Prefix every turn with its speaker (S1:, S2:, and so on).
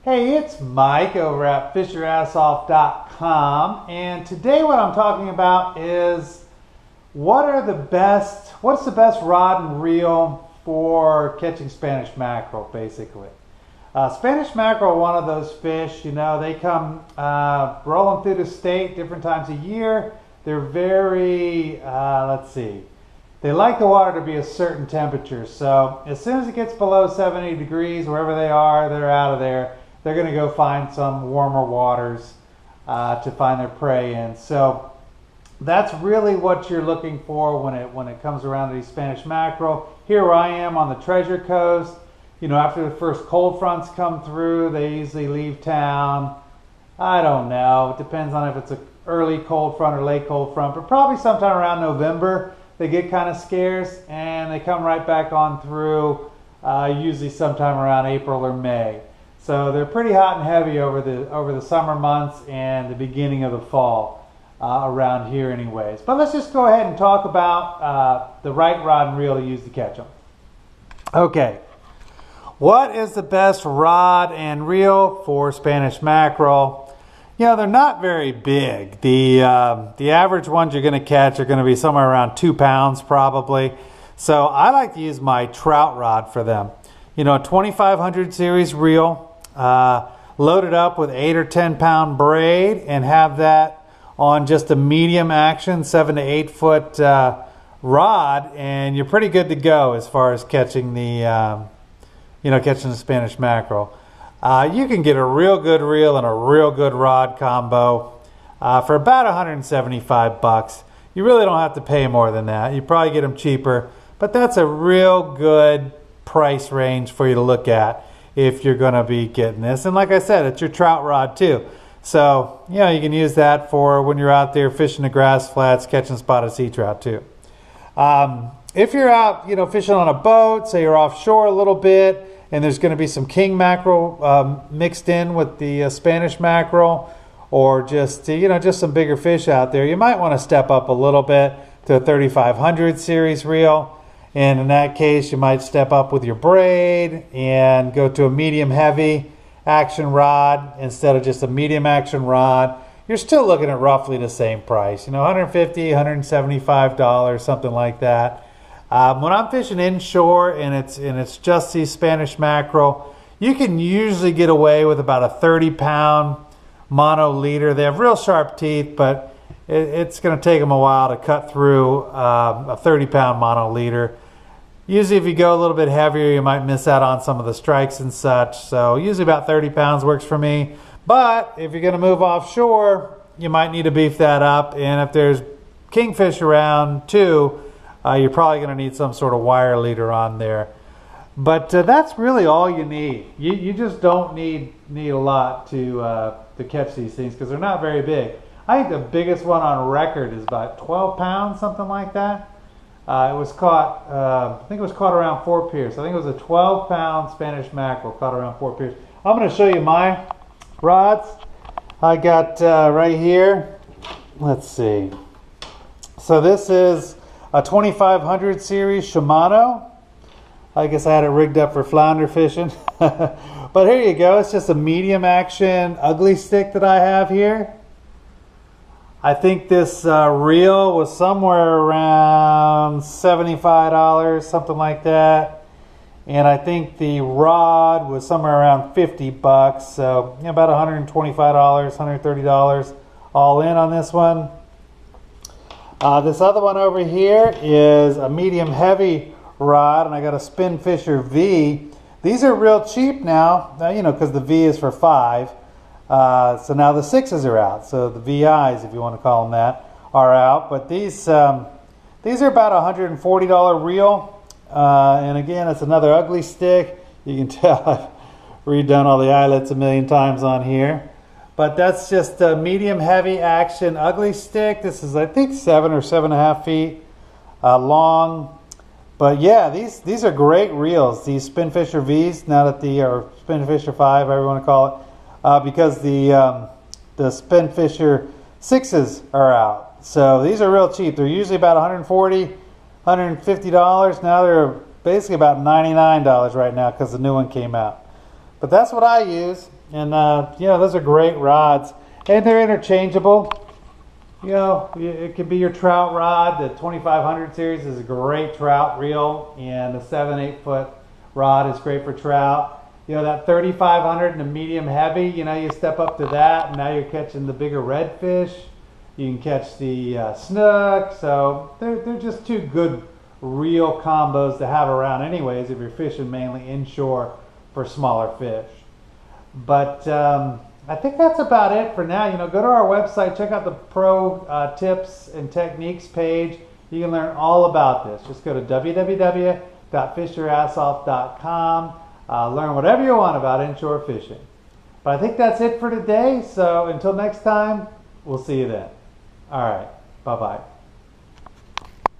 S1: Hey, it's Mike over at fishyourassoff.com, and today what I'm talking about is what's the best rod and reel for catching Spanish mackerel, basically. Spanish mackerel are one of those fish, they come rolling through the state different times a year. They're very, they like the water to be a certain temperature. So as soon as it gets below 70 degrees, wherever they are, they're out of there. They're going to go find some warmer waters to find their prey in. So that's really what you're looking for when it comes around to these Spanish mackerel. Here I am on the Treasure Coast. After the first cold fronts come through, they usually leave town. I don't know. It depends on if it's an early cold front or late cold front, but probably sometime around November they get kind of scarce and they come right back on through, usually sometime around April or May. So they're pretty hot and heavy over the summer months and the beginning of the fall around here anyways. But let's just go ahead and talk about the right rod and reel to use to catch them. Okay, what is the best rod and reel for Spanish mackerel? They're not very big. The average ones you're going to catch are going to be somewhere around 2 pounds probably. So I like to use my trout rod for them. A 2500 series reel. Loaded up with 8 or 10 pound braid and have that on just a medium action 7 to 8 foot rod, and you're pretty good to go as far as catching the catching the Spanish mackerel. You can get a real good reel and a real good rod combo for about 175 bucks. You really don't have to pay more than that. You probably get them cheaper, but that's a real good price range for you to look at if you're going to be getting this. And like I said, it's your trout rod too. So, you can use that for when you're out there fishing the grass flats, catching spotted sea trout too. If you're out, fishing on a boat, say you're offshore a little bit, and there's going to be some king mackerel mixed in with the Spanish mackerel, or just some bigger fish out there, you might want to step up a little bit to a 3500 series reel. And in that case, you might step up with your braid and go to a medium heavy action rod instead of just a medium action rod. You're still looking at roughly the same price, $150, $175, something like that. When I'm fishing inshore and it's just these Spanish mackerel, you can usually get away with about a 30-pound mono leader. They have real sharp teeth, but it's going to take them a while to cut through a 30-pound mono leader. Usually if you go a little bit heavier, you might miss out on some of the strikes and such. So usually about 30 pounds works for me. But if you're going to move offshore, you might need to beef that up. And if there's kingfish around too, you're probably going to need some sort of wire leader on there. But that's really all you need. You just don't need a lot to catch these things because they're not very big. I think the biggest one on record is about 12 pounds, something like that. It was caught, I think it was caught around Fort Pierce. I think it was a 12-pound Spanish mackerel caught around Fort Pierce. I'm going to show you my rods. I got right here, let's see. So this is a 2500 series Shimano. I guess I had it rigged up for flounder fishing. But here you go. It's just a medium action ugly stick that I have here. I think this reel was somewhere around $75, something like that. And I think the rod was somewhere around 50 bucks. So about $125, $130 all in on this one. This other one over here is a medium heavy rod, and I got a Spin Fisher V. These are real cheap now, because the V is for 5. So now the 6s are out. So the VIs, if you want to call them that, are out. But these are about $140 reel. And again, it's another ugly stick. You can tell I've redone all the eyelets a million times on here. But that's just a medium heavy action ugly stick. This is, I think, 7 or 7.5 feet long. But yeah, these are great reels. These Spin Fisher Vs, now that or Spin Fisher 5, however you want to call it. Because the Spin Fisher 6s are out. So these are real cheap. They're usually about $140, $150. Now they're basically about $99 right now because the new one came out. But that's what I use. And those are great rods, and they're interchangeable. It could be your trout rod. The 2500 series is a great trout reel, and the 7-8 foot rod is great for trout. That 3500 and the medium heavy, you step up to that, and now you're catching the bigger redfish. You can catch the snook. So they're just two good reel combos to have around anyways if you're fishing mainly inshore for smaller fish. But I think that's about it for now. Go to our website, check out the pro tips and techniques page. You can learn all about this. Just go to www.fishyourassoff.com. Learn whatever you want about inshore fishing. But I think that's it for today. So until next time, we'll see you then. All right. Bye-bye.